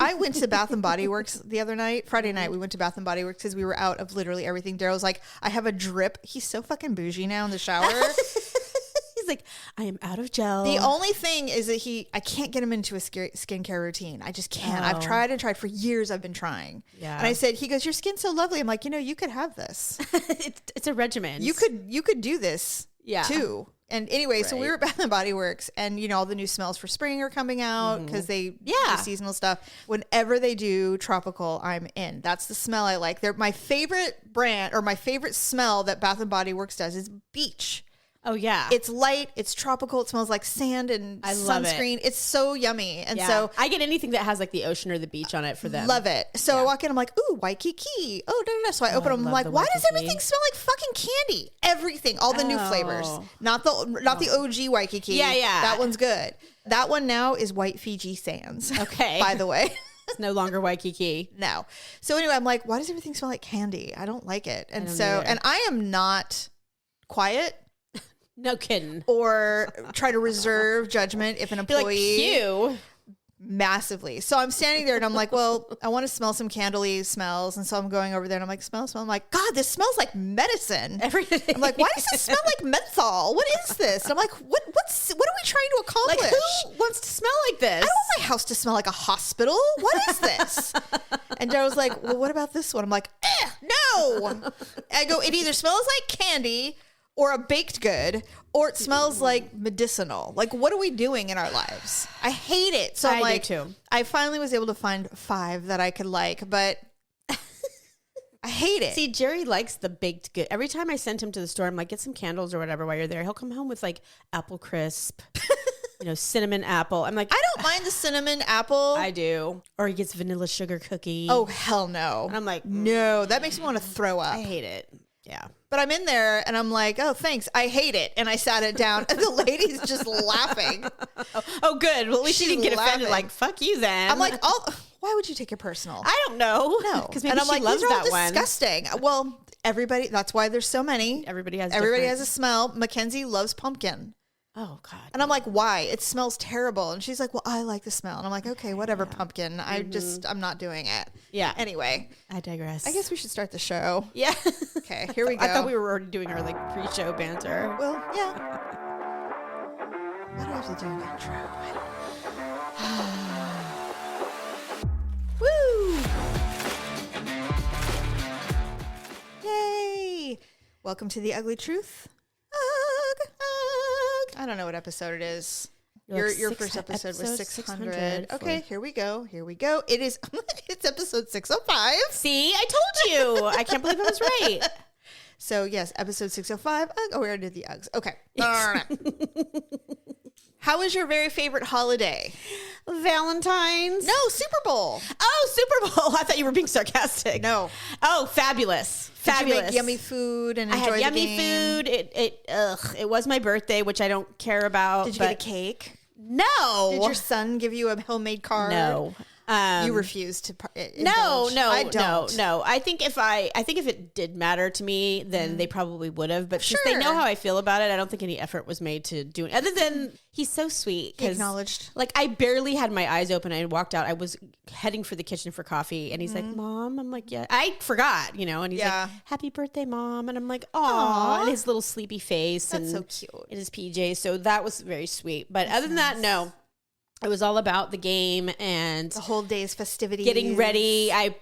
I went to Bath and Body Works the other night, Friday night. We went to Bath and Body Works because we were out of literally everything. Daryl's like, I have a drip. He's so fucking bougie now in the shower. He's like, I am out of gel. The only thing is that I can't get him into a skincare routine. I just can't. I've tried and tried for years. I've been trying. Yeah. And I said, he goes, your skin's so lovely. I'm like, you could have this. It's a regimen. You could do this too. And anyway, so we were at Bath and Body Works, and all the new smells for spring are coming out because they do seasonal stuff. Whenever they do tropical, I'm in. That's the smell I like. They're my favorite brand, or my favorite smell that Bath and Body Works does is beach. Oh yeah, it's light, it's tropical, it smells like sand and sunscreen. It's so yummy. And so I get anything that has like the ocean or the beach on it for them. Love it. So I walk in, I'm like, ooh, Waikiki. Oh, da, da, da. So I open them, I'm like, why does everything smell like fucking candy? Everything, all the new flavors. Not the OG Waikiki. Yeah. That one's good. That one now is White Fiji Sands. Okay. By the way. It's no longer Waikiki. No. So anyway, I'm like, why does everything smell like candy? I don't like it. And and I am not quiet. No kidding. Or try to reserve judgment if an employee... Like, massively. So I'm standing there and I'm like, well, I want to smell some candly smells. And so I'm going over there and I'm like, smell. I'm like, God, this smells like medicine. Everything. I'm like, why does it smell like menthol? What is this? And I'm like, what are we trying to accomplish? Like, who wants to smell like this? I don't want my house to smell like a hospital. What is this? And Daryl's like, well, what about this one? I'm like, no. I go, it either smells like candy or a baked good, or it smells like medicinal. Like, what are we doing in our lives? I hate it. So I'm like, do too. I finally was able to find 5 that I could like, but I hate it. See, Jerry likes the baked good. Every time I send him to the store, I'm like, get some candles or whatever while you're there. He'll come home with like apple crisp, cinnamon apple. I'm like, I don't mind the cinnamon apple. I do. Or he gets vanilla sugar cookie. Oh, hell no. And I'm like, no, that makes me want to throw up. I hate it. Yeah. But I'm in there and I'm like, oh, thanks. I hate it. And I sat it down and the lady's just laughing. Oh, good. Well, at least she didn't get offended. Like, fuck you then. I'm like, why would you take it personal? I don't know. No. Because maybe she loves that one. Disgusting. Well, everybody, that's why there's so many. Everybody has a smell. Mackenzie loves pumpkin. Oh, God. And I'm like, why? It smells terrible. And she's like, well, I like the smell. And I'm like, okay, whatever, pumpkin. I'm not doing it. Yeah. Anyway. I digress. I guess we should start the show. Yeah. Okay, here we go. I thought we were already doing our pre-show banter. Well, yeah. What do I have to do an intro? Woo! Yay! Welcome to the Ugly Truth. I don't know what episode it is. Your first episode was 600. Okay, here we go. It is. It's episode 605. See, I told you. I can't believe I was right. So yes, episode 605. Oh, we already did the Uggs. Okay. All right. How was your very favorite holiday? Valentine's. No, Super Bowl. Oh, Super Bowl. I thought you were being sarcastic. No. Oh, fabulous. Did you make yummy food and enjoy the game? I had yummy food. It was my birthday, which I don't care about. Did you get a cake? No. Did your son give you a homemade card? No. You refused to indulge. No. I don't. No. I think if it did matter to me, then they probably would have. But since they know how I feel about it, I don't think any effort was made to do it. Other than he's so sweet. He acknowledged. Like, I barely had my eyes open. I walked out. I was heading for the kitchen for coffee, and he's like, "Mom," I'm like, "Yeah." I forgot, and he's like, "Happy birthday, Mom," and I'm like, "Aw," and his little sleepy face. That's and so cute. In his PJs. So that was very sweet. But other than that, no. It was all about the game and the whole day's festivities. Getting ready. I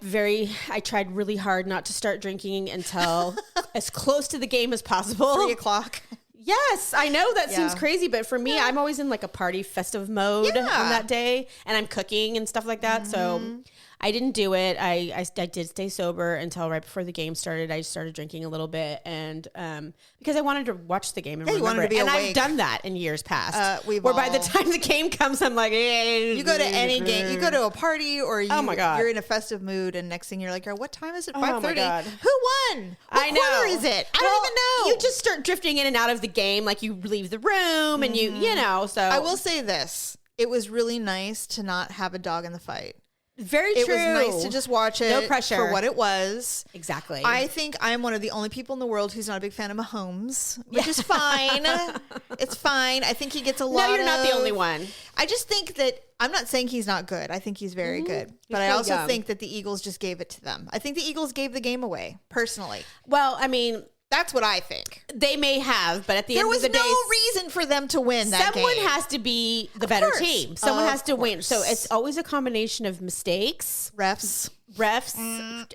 tried really hard not to start drinking until as close to the game as possible. 3:00. Yes, I know that seems crazy, but for me, I'm always in like a party festive mode on that day, and I'm cooking and stuff like that. So I didn't do it. I did stay sober until right before the game started. I started drinking a little bit, and because I wanted to watch the game and remember it. And I've done that in years past. Where by the time the game comes, I'm like, you go to any game, you go to a party, or oh my God, you're in a festive mood, and next thing you're like, what time is it? 5:30. Oh my God. Who won? What quarter is it? I don't even know. You just start drifting in and out of the game, like you leave the room, and you know. So I will say this: it was really nice to not have a dog in the fight. Very true. It was nice to just watch it. No pressure. For what it was. Exactly. I think I'm one of the only people in the world who's not a big fan of Mahomes, which is fine. It's fine. I think he gets a lot of... No, you're not the only one. I just think that... I'm not saying he's not good. I think he's very good. But I also think that the Eagles just gave it to them. I think the Eagles gave the game away, personally. Well, I mean... That's what I think. They may have, but at the end of the day... There was no reason for them to win that game. Someone has to be the better team. Someone has to win. So it's always a combination of mistakes. Refs.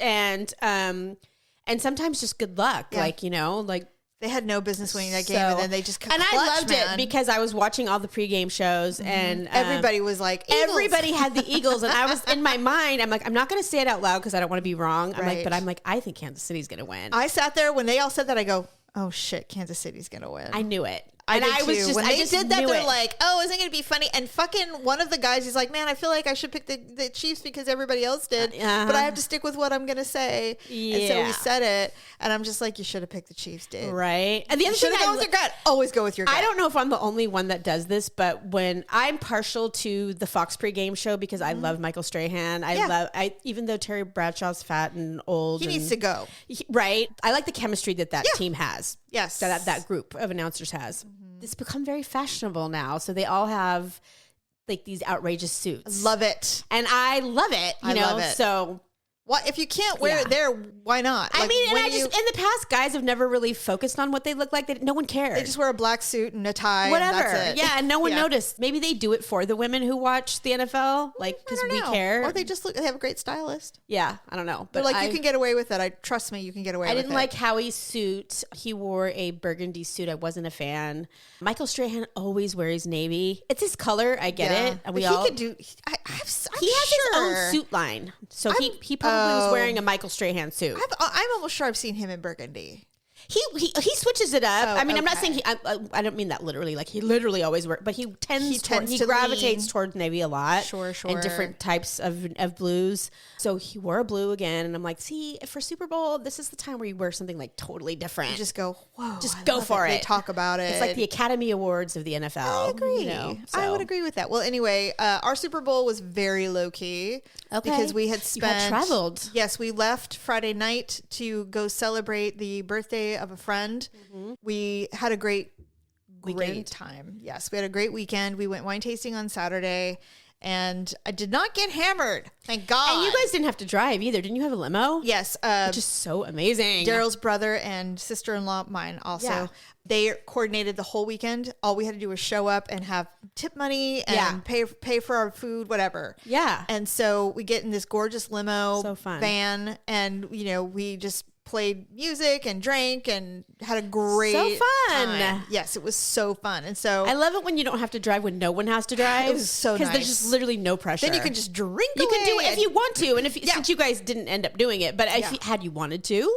And sometimes just good luck. Yeah. Like, you know, like... They had no business winning that game, and then they just and I loved it because I was watching all the pregame shows, and everybody was like, Eagles. Everybody had the Eagles, and I was in my mind. I'm like, I'm not going to say it out loud because I don't want to be wrong. I'm like, I think Kansas City's going to win. I sat there when they all said that. I go, oh shit, Kansas City's going to win. I knew it. I was just when they did that, they're like, "Oh, isn't it gonna be funny?" And fucking one of the guys, he's like, "Man, I feel like I should pick the Chiefs because everybody else did, but I have to stick with what I'm gonna say." Yeah. And so he said it, and I'm just like, "You should have picked the Chiefs, dude." Right. And the other thing, go with your gut. Always go with your gut. I don't know if I'm the only one that does this, but when I'm partial to the Fox pregame show because I love Michael Strahan, even though Terry Bradshaw's fat and old, he needs to go. Right. I like the chemistry that team has. Yes. That group of announcers has. It's become very fashionable now. So they all have like these outrageous suits. Love it. And I love it. You know, love it. So what if you can't wear it there, why not? I mean, and in the past, guys have never really focused on what they look like. No one cared. They just wear a black suit and a tie. Whatever. And that's it. Yeah, and no one noticed. Maybe they do it for the women who watch the NFL, like because we care. Or they just they have a great stylist. Yeah, I don't know. But like, you can get away with it. Trust me, you can get away with it. I didn't like Howie's suit. He wore a burgundy suit. I wasn't a fan. Michael Strahan always wears navy. It's his color. I get it. And he could do. He has his own suit line. So he probably was wearing a Michael Strahan suit. I'm almost sure I've seen him in burgundy. He switches it up. I mean, I'm not saying I don't mean that literally. Like he literally always wears, but he gravitates towards navy a lot. Sure. And different types of blues. So he wore a blue again, and I'm like, see, for Super Bowl, this is the time where you wear something like totally different. You just go, whoa, just go for it. They talk about it. It's like the Academy Awards of the NFL. I agree. You know, I would agree with that. Well, anyway, our Super Bowl was very low key. Okay. Because we had traveled. Yes, we left Friday night to go celebrate the birthday of a friend. We had a great time. Yes, we had a great weekend. We went wine tasting on Saturday, and I did not get hammered. Thank God. And you guys didn't have to drive either. Didn't you have a limo? Yes. Which is so amazing. Daryl's brother and sister-in-law, mine also, they coordinated the whole weekend. All we had to do was show up and have tip money and pay for our food, whatever. Yeah. And so we get in this gorgeous limo van, and, we just played music and drank and had a great time. Yes, it was so fun. And so I love it when you don't have to drive, when no one has to drive. It was so nice. Because there's just literally no pressure. Then you can just drink You can do it if you want to. And since you guys didn't end up doing it, but had you wanted to.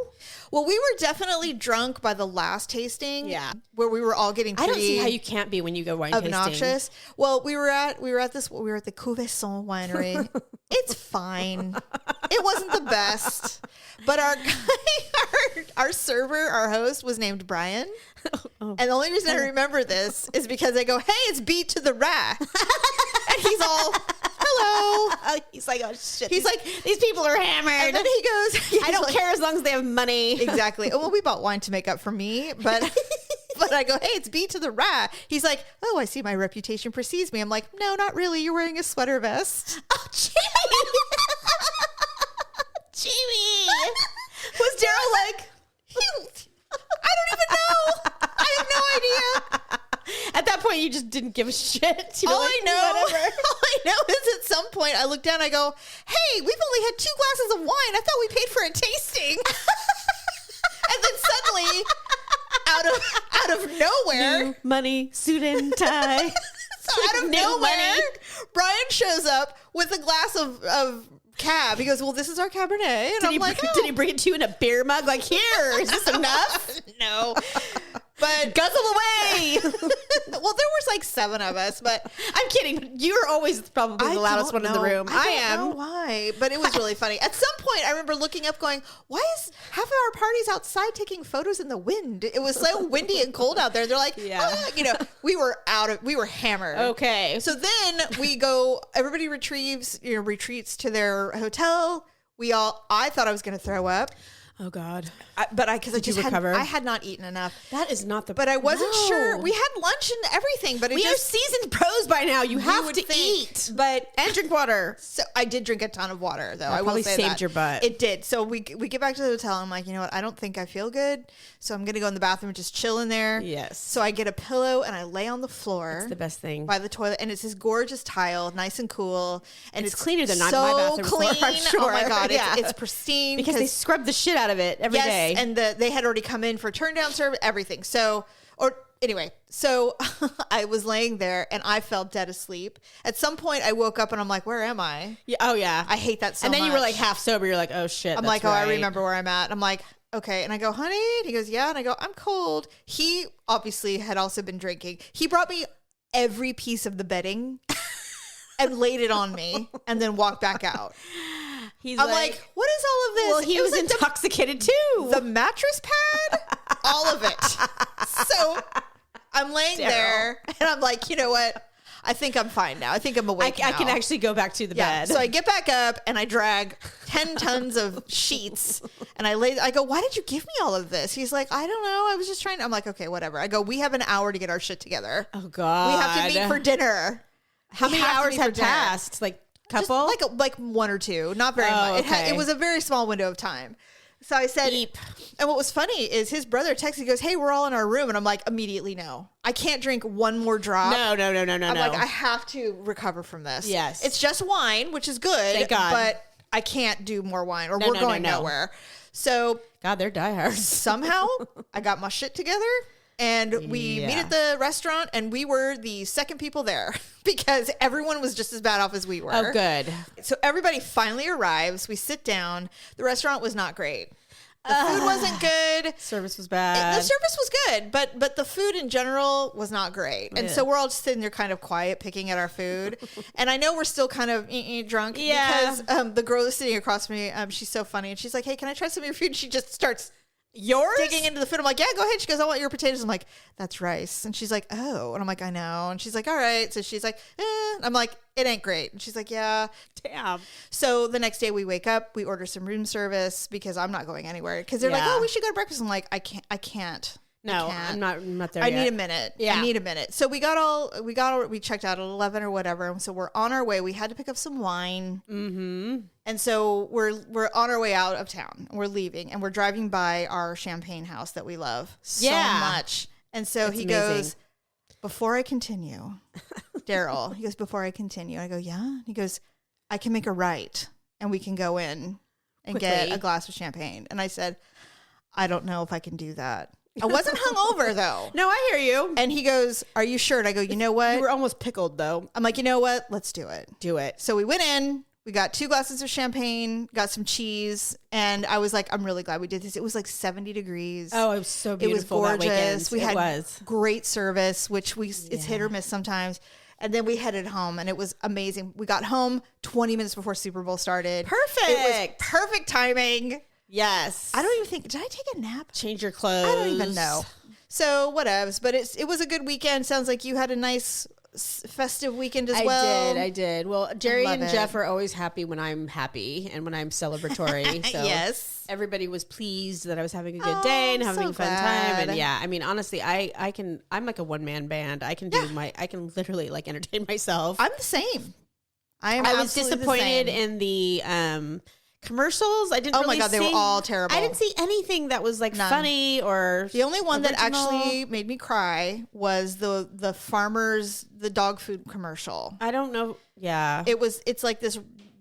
Well, we were definitely drunk by the last tasting. Yeah. Where we were all getting pretty I don't see how you can't be when you go wine obnoxious. tasting. Well, we were at the Cuvesson winery. It's fine. It wasn't the best. But our guy, our server, our host was named Brian. And the only reason I remember this is because I go, "Hey, it's beat to the rat." And he's all, "Hello." He's like, "Oh shit." He's like, "These people are hammered." And then he goes, "I don't care as long as they have money." Exactly. Well, we bought wine to make up for me, but I go, "Hey, it's beat to the rat." He's like, "Oh, I see my reputation precedes me." I'm like, "No, not really. You're wearing a sweater vest." Oh, Jamie. Jamie. Was Daryl like, I don't even know. I have no idea. At that point, you just didn't give a shit. All I know is at some point I look down, I go, "Hey, we've only had 2 glasses of wine. I thought we paid for a tasting." And then suddenly, out of nowhere, new money, suit and tie. So out of nowhere, Brian shows up with a glass of cab. He goes, "Well, this is our Cabernet." And did he bring it to you in a beer mug? Like, here, is this enough? No. But But guzzle away. Well, there was like 7 of us, but I'm kidding. You're always probably the loudest one in the room. I don't know why, but it was really funny. At some point, I remember looking up going, why is half of our parties outside taking photos in the wind? It was so windy and cold out there. They're like, we were hammered. Okay. So then we go, everybody retreats to their hotel. I thought I was going to throw up. Oh God! Because I had not eaten enough. That is not the. But I wasn't sure. We had lunch and everything, but we are seasoned pros by now. You have to eat, and drink water. So I did drink a ton of water, though. I probably will say saved that. your butt. It did. So we get back to the hotel. I'm like, you know what? I don't think I feel good, so I'm gonna go in the bathroom and just chill in there. Yes. So I get a pillow and I lay on the floor. It's the best thing by the toilet, and it's this gorgeous tile, nice and cool, and it's cleaner than my bathroom clean. Floor, I'm sure. Oh my God, it's pristine because they scrub the shit out of it every day. And they had already come in for turn down service, everything. So I was laying there and I fell dead asleep. At some point I woke up and I'm like, where am I? Yeah. Oh yeah. I hate that so much. And then you were like half sober. You're like, oh shit. I'm like, oh, I remember where I'm at. I'm like, okay. And I go, honey? And he goes, yeah. And I go, I'm cold. He obviously had also been drinking. He brought me every piece of the bedding and laid it on me and then walked back out. I'm like, what is all of this? Well, he was intoxicated too. The mattress pad, all of it. So I'm laying there and I'm like, you know what? I think I'm fine now. I think I'm awake now. I can actually go back to the bed. So I get back up and I drag 10 tons of sheets and I go, why did you give me all of this? He's like, I don't know. I was just trying. I'm like, okay, whatever. I go, we have an hour to get our shit together. Oh God. We have to meet for dinner. How many hours had passed? Like couple? Just like 1 or 2, not very much. Okay. It was a very small window of time. So I said, and what was funny is his brother texted, he goes, hey, we're all in our room. And I'm like, immediately, no. I can't drink one more drop. No. I'm like, I have to recover from this. Yes. It's just wine, which is good. Thank God. But I can't do more wine or we're going nowhere. So. God, they're diehards. Somehow I got my shit together. And we meet at the restaurant, and we were the second people there because everyone was just as bad off as we were. Oh, good. So everybody finally arrives. We sit down. The restaurant was not great. The food wasn't good. Service was bad. The service was good, but the food in general was not great. And so we're all just sitting there kind of quiet, picking at our food. And I know we're still kind of drunk because the girl is sitting across from me. She's so funny. And she's like, hey, can I try some of your food? And she just starts digging into the food. I'm like, yeah, go ahead. She goes, I want your potatoes. I'm like, that's rice. And she's like, oh. And I'm like, I know. And she's like, all right. So she's like, I'm like, it ain't great. And she's like, yeah. Damn. So the next day we wake up, we order some room service because I'm not going anywhere. Because they're like, oh, we should go to breakfast. I'm like, I can't. No, I'm not there I yet. need a minute. Yeah. I need a minute. So we checked out at 11 or whatever. And so we're on our way. We had to pick up some wine. Mm-hmm. And so we're on our way out of town. We're leaving and we're driving by our champagne house that we love so much. And so he goes, before I continue, Daryl, he goes, before I continue, I go, yeah. He goes, I can make a right and we can go in and get a glass of champagne. And I said, I don't know if I can do that. I wasn't hungover though. No, I hear you. And he goes, are you sure? And I go, you know what? You were almost pickled though. I'm like, you know what? Let's do it. Do it. So we went in, we got 2 glasses of champagne, got some cheese. And I was like, I'm really glad we did this. It was like 70 degrees. Oh, it was so beautiful. It was gorgeous. That weekend. We had great service, which it's hit or miss sometimes. And then we headed home and it was amazing. We got home 20 minutes before Super Bowl started. Perfect. It was perfect timing. Yes. I don't even think, did I take a nap? Change your clothes. I don't even know. So whatevs, but it was a good weekend. Sounds like you had a nice festive weekend as well. I did. Well, Jerry and Jeff are always happy when I'm happy and when I'm celebratory. So yes. Everybody was pleased that I was having a good day and having a fun time. And I mean, honestly, I'm like a one-man band. I can I can literally like entertain myself. I'm the same. I was disappointed in the commercials. I didn't Oh my God, they were all terrible. I didn't see anything that was like funny or the only one original. that actually made me cry was the farmers, the dog food commercial. I don't know. Yeah. It's like this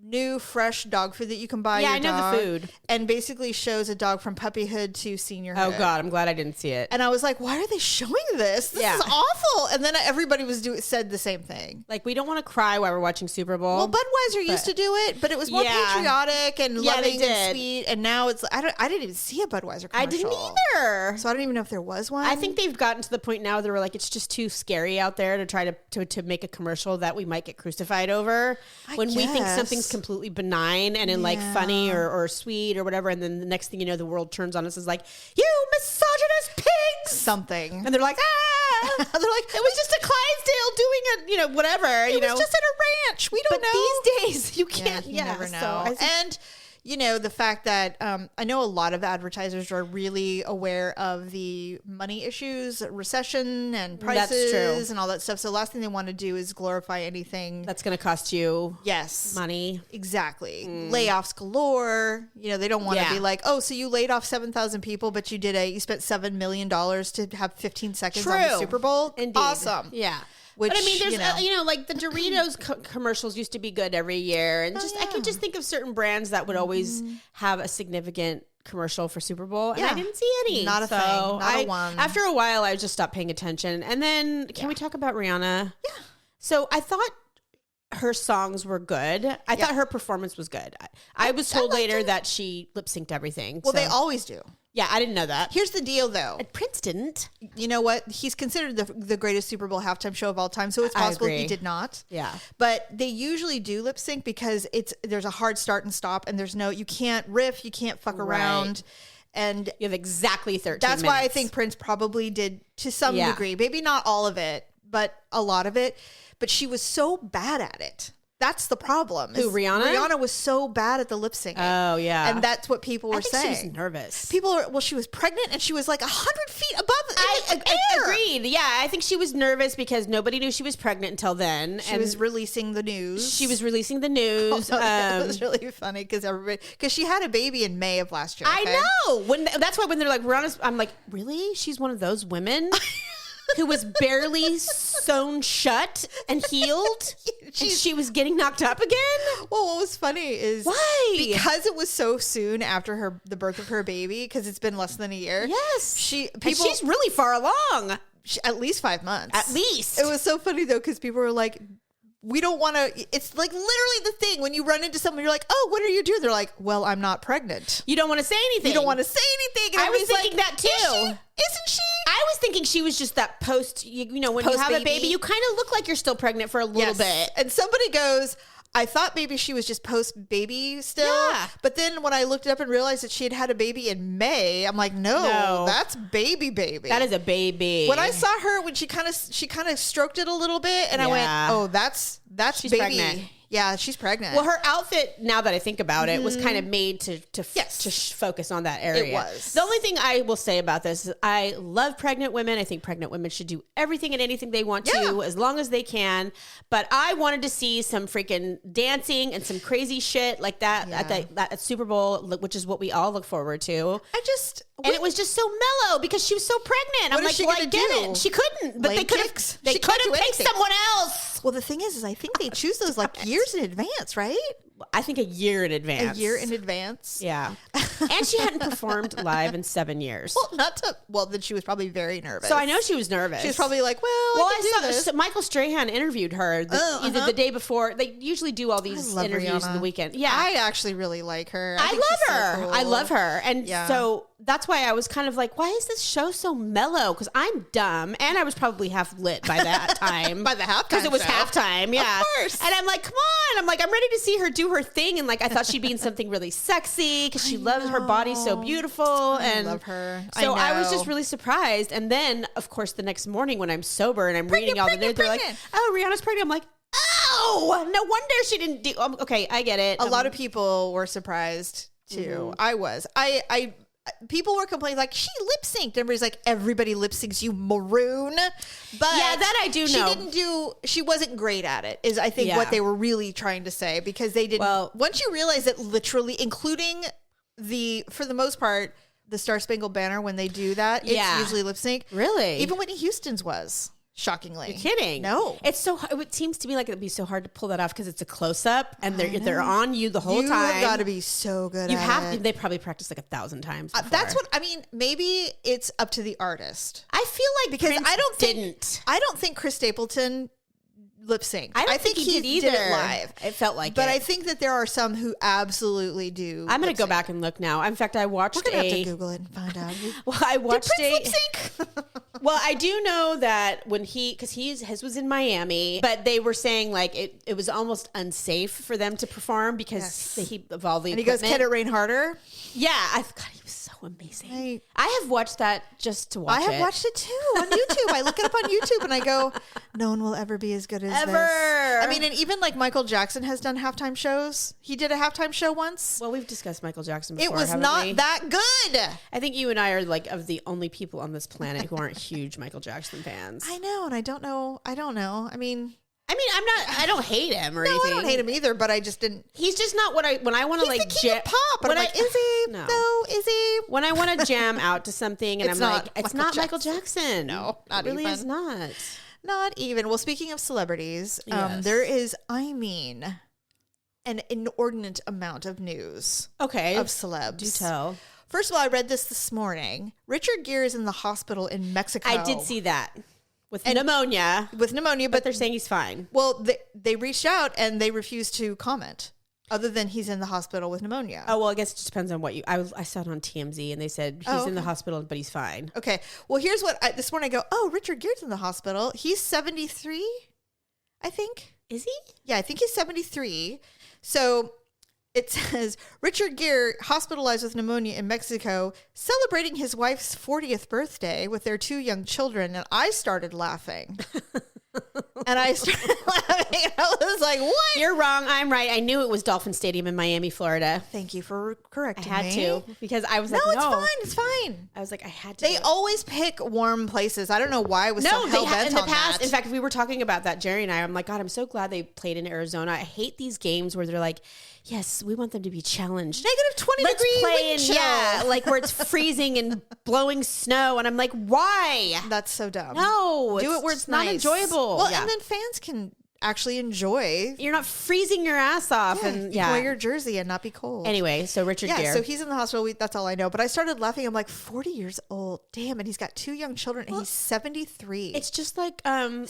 new fresh dog food that you can buy. Yeah, your dog, the food. And basically shows a dog from puppyhood to seniorhood. Oh God, I'm glad I didn't see it. And I was like, why are they showing this? This is awful. And then everybody said the same thing. Like, we don't want to cry while we're watching Super Bowl. Well, Budweiser used to do it, but it was more patriotic and loving and sweet. And now it's I didn't even see a Budweiser commercial. I didn't either. So I don't even know if there was one. I think they've gotten to the point now that we're like, it's just too scary out there to try to make a commercial that we might get crucified over. When we think something's completely benign and like funny or sweet or whatever, and then the next thing you know, the world turns on us is like, you misogynist pigs, something, and they're like, ah, they're like, it was just a Clydesdale doing a whatever, it was just at a ranch. We don't know. These days, you can't. You never know. And the fact that I know a lot of advertisers are really aware of the money issues, recession and prices and all that stuff. So the last thing they want to do is glorify anything that's going to cost you money. Exactly. Layoffs galore. They don't want to be like, oh, so you laid off 7,000 people, but you spent $7 million to have 15 seconds on the Super Bowl. Indeed. Awesome. Yeah. Which, but I mean, there's, like the Doritos commercials used to be good every year. And I can just think of certain brands that would always have a significant commercial for Super Bowl. And I didn't see any. Not a thing. Not a one. After a while, I just stopped paying attention. And then can we talk about Rihanna? Yeah. So I thought her songs were good. I thought her performance was good. I was told later that she lip synced everything. Well, they always do. Yeah, I didn't know that. Here's the deal, though. And Prince didn't. You know what? He's considered the greatest Super Bowl halftime show of all time, so it's possible he did not. Yeah. But they usually do lip sync because there's a hard start and stop, and you can't riff, you can't fuck around. And you have exactly 13 That's why I think Prince probably did to some degree. Maybe not all of it, but a lot of it. But she was so bad at it. That's the problem. Who, Rihanna? Rihanna was so bad at the lip syncing. Oh, yeah. And that's what people were saying. She was nervous. She was pregnant and she was like 100 feet above air. Agreed. Yeah, I think she was nervous because nobody knew she was pregnant until then. She was releasing the news. She was releasing the news. It was really funny because she had a baby in May of last year. Okay? I know. That's why when they're like, Rihanna's, I'm like, really? She's one of those women? Who was barely sewn shut and healed, and she was getting knocked up again. Well, what was funny is because it was so soon after the birth of her baby, because it's been less than a year. Yes, she's really far along. At least 5 months. At least. It was so funny though, because people were like, we don't want to. It's like literally the thing when you run into someone, you're like, "Oh, what are you doing?" They're like, "Well, I'm not pregnant." You don't want to say anything. You don't want to say anything. And I was thinking that too. Isn't she? I was thinking she was just that post. When you have a baby, you kind of look like you're still pregnant for a little bit. And somebody goes, I thought maybe she was just post baby still. Yeah. But then when I looked it up and realized that she had a baby in May, I'm like, no, that's baby. That is a baby. When I saw her, when she kind of stroked it a little bit, and I went, oh, that's she's baby. Pregnant. Yeah, she's pregnant. Well, her outfit, now that I think about it, was kind of made to focus on that area. It was. The only thing I will say about this is I love pregnant women. I think pregnant women should do everything and anything they want to as long as they can. But I wanted to see some freaking dancing and some crazy shit like that at Super Bowl, which is what we all look forward to. And it was just so mellow because she was so pregnant. I'm like, well, I get it. She couldn't, but they could have picked someone else. Well, the thing is I think they choose those like years in advance, right? I think a year in advance. A year in advance. Yeah. And she hadn't performed live in 7 years. Then she was probably very nervous. So I know she was nervous. She was probably like, I saw this. So Michael Strahan interviewed her either the day before. They usually do all these interviews in the weekend. Yeah. I actually really like her. I love her. So cool. I love her. And so that's why I was kind of like, why is this show so mellow? Because I'm dumb. And I was probably half lit by that time. By the halftime. Because it was halftime. Yeah. Of course. And I'm like, come on. I'm ready to see her do her thing. And like, I thought she'd be in something really sexy because she loves her body so beautiful. I love her. So I was just really surprised. And then, of course, the next morning when I'm sober and I'm reading all the news, they're like, oh, Rihanna's pregnant. I'm like, oh, no wonder she didn't do. Okay, I get it. A lot of people were surprised too. I was. People were complaining like she lip synced. Everybody's like, everybody lip syncs, you maroon. But yeah, that I do know. She wasn't great at it, is I think what they were really trying to say, because they didn't. Well, once you realize that literally, including for the most part, the Star Spangled Banner, when they do that, it's usually lip sync. Really? Even Whitney Houston's was. Shockingly. You're kidding. No. It's so hard. It seems to me like it'd be so hard to pull that off because it's a close up and they're on you the whole time. You've got to be so good at it. They probably practice like 1,000 times before. That's what I mean. Maybe it's up to the artist. I feel like because Prince I don't think Chris Stapleton lip sync. I don't think he did it live. It felt like but I think that there are some who absolutely do. I'm going to go back and look now. In fact, I watched We're going to have to Google it and find out. Well, I watched did Prince lip sync? Well, I do know that when his was in Miami, but they were saying like it was almost unsafe for them to perform because he of all the and equipment. He goes, "Can it rain harder?" Yeah, God, he was so amazing. I have watched that just to watch it. I have watched it too on YouTube. I look it up on YouTube and I go, "No one will ever be as good as this." I mean, and even like Michael Jackson has done halftime shows. He did a halftime show once. Well, we've discussed Michael Jackson before. It was not that good. I think you and I are like of the only people on this planet who aren't huge Michael Jackson fans. I know, and I don't know. I mean, I don't hate him or anything. I don't hate him either, but I just didn't. He's just not when I want to like the king of pop. And I'm like, is he? No, is he? When I want to jam out to something, and it's not Michael Jackson. No, not it really even. Is not. Not even. Well, speaking of celebrities, there is, an inordinate amount of news. Okay, of celebs. Do tell. First of all, I read this morning. Richard Gere is in the hospital in Mexico. I did see that. With pneumonia, but they're saying he's fine. Well, they reached out and they refused to comment, other than he's in the hospital with pneumonia. Oh, well, I guess it just depends on what I saw it on TMZ and they said he's in the hospital, but he's fine. Okay. Well, here's what this morning I go, oh, Richard Gere's in the hospital. He's 73, I think. Is he? Yeah, I think he's 73. So it says Richard Gere hospitalized with pneumonia in Mexico, celebrating his wife's 40th birthday with their 2 young children. And I started laughing. I was like, what? You're wrong. I'm right. I knew it was Dolphin Stadium in Miami, Florida. Thank you for correcting me. I had to because I was like, no, it's fine. It's fine. I was like, I had to. They always pick warm places. I don't know why I was so hell-bent in the on past. that. In fact, we were talking about that, Jerry and I. I'm like, God, I'm so glad they played in Arizona. I hate these games where they're like, yes, we want them to be challenged. Negative 20 Let's degree play wind chill. like where it's freezing and blowing snow. And I'm like, why? That's so dumb. No. Do it where it's not nice. enjoyable. Well, and then fans can actually enjoy. You're not freezing your ass off. You can wear your jersey and not be cold. Anyway, so Richard Gere. So he's in the hospital. That's all I know. But I started laughing. I'm like, 40 years old. Damn. And he's got 2 young children and he's 73. It's just like 73.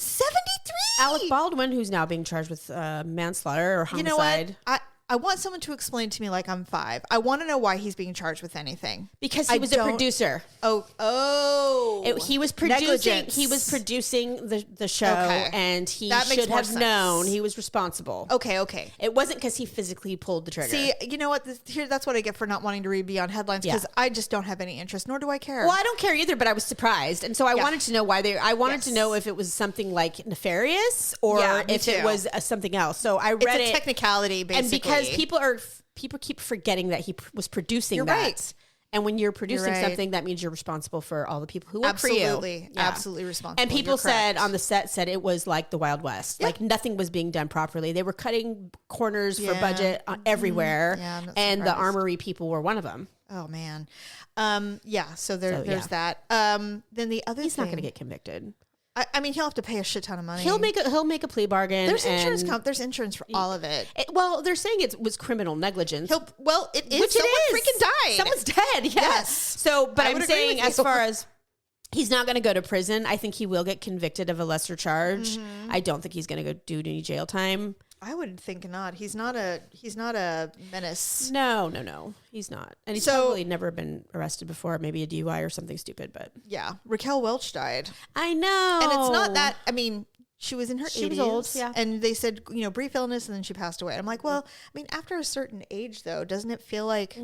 Alec Baldwin, who's now being charged with manslaughter or homicide. You know what? I want someone to explain to me like I'm 5. I want to know why he's being charged with anything. Because he was a producer. He was producing. Negligence. He was producing the show, and he should have known he was responsible. Okay. It wasn't because he physically pulled the trigger. See, you know what? That's what I get for not wanting to read beyond headlines because I just don't have any interest, nor do I care. Well, I don't care either, but I was surprised, and so I wanted to know why they. I wanted to know if it was something like nefarious or if it was something else. So I read it's a technicality, basically, and because people keep forgetting that he was producing that. Right. And when you're producing something, that means you're responsible for all the people who work for you. Absolutely responsible. And people said on the set it was like the Wild West. Like nothing was being done properly. They were cutting corners for budget everywhere. And the Armory people were one of them. Oh, man. So there's that. Then the other He's not going to get convicted. I mean, he'll have to pay a shit ton of money. He'll make a plea bargain. There's insurance. There's insurance for all of it. Well, they're saying it was criminal negligence. It is. Which someone freaking died. Someone's dead. Yes. So, but I'm saying as far as he's not going to go to prison, I think he will get convicted of a lesser charge. Mm-hmm. I don't think he's going to go do any jail time. I would think not. He's not a menace. No, he's not. And he's probably never been arrested before, maybe a DUI or something stupid, but yeah. Raquel Welch died. I know. And it's not that, I mean, she was in her 80s. She was old, yeah. And they said, brief illness and then she passed away. I'm like, well, I mean, after a certain age though, doesn't it feel like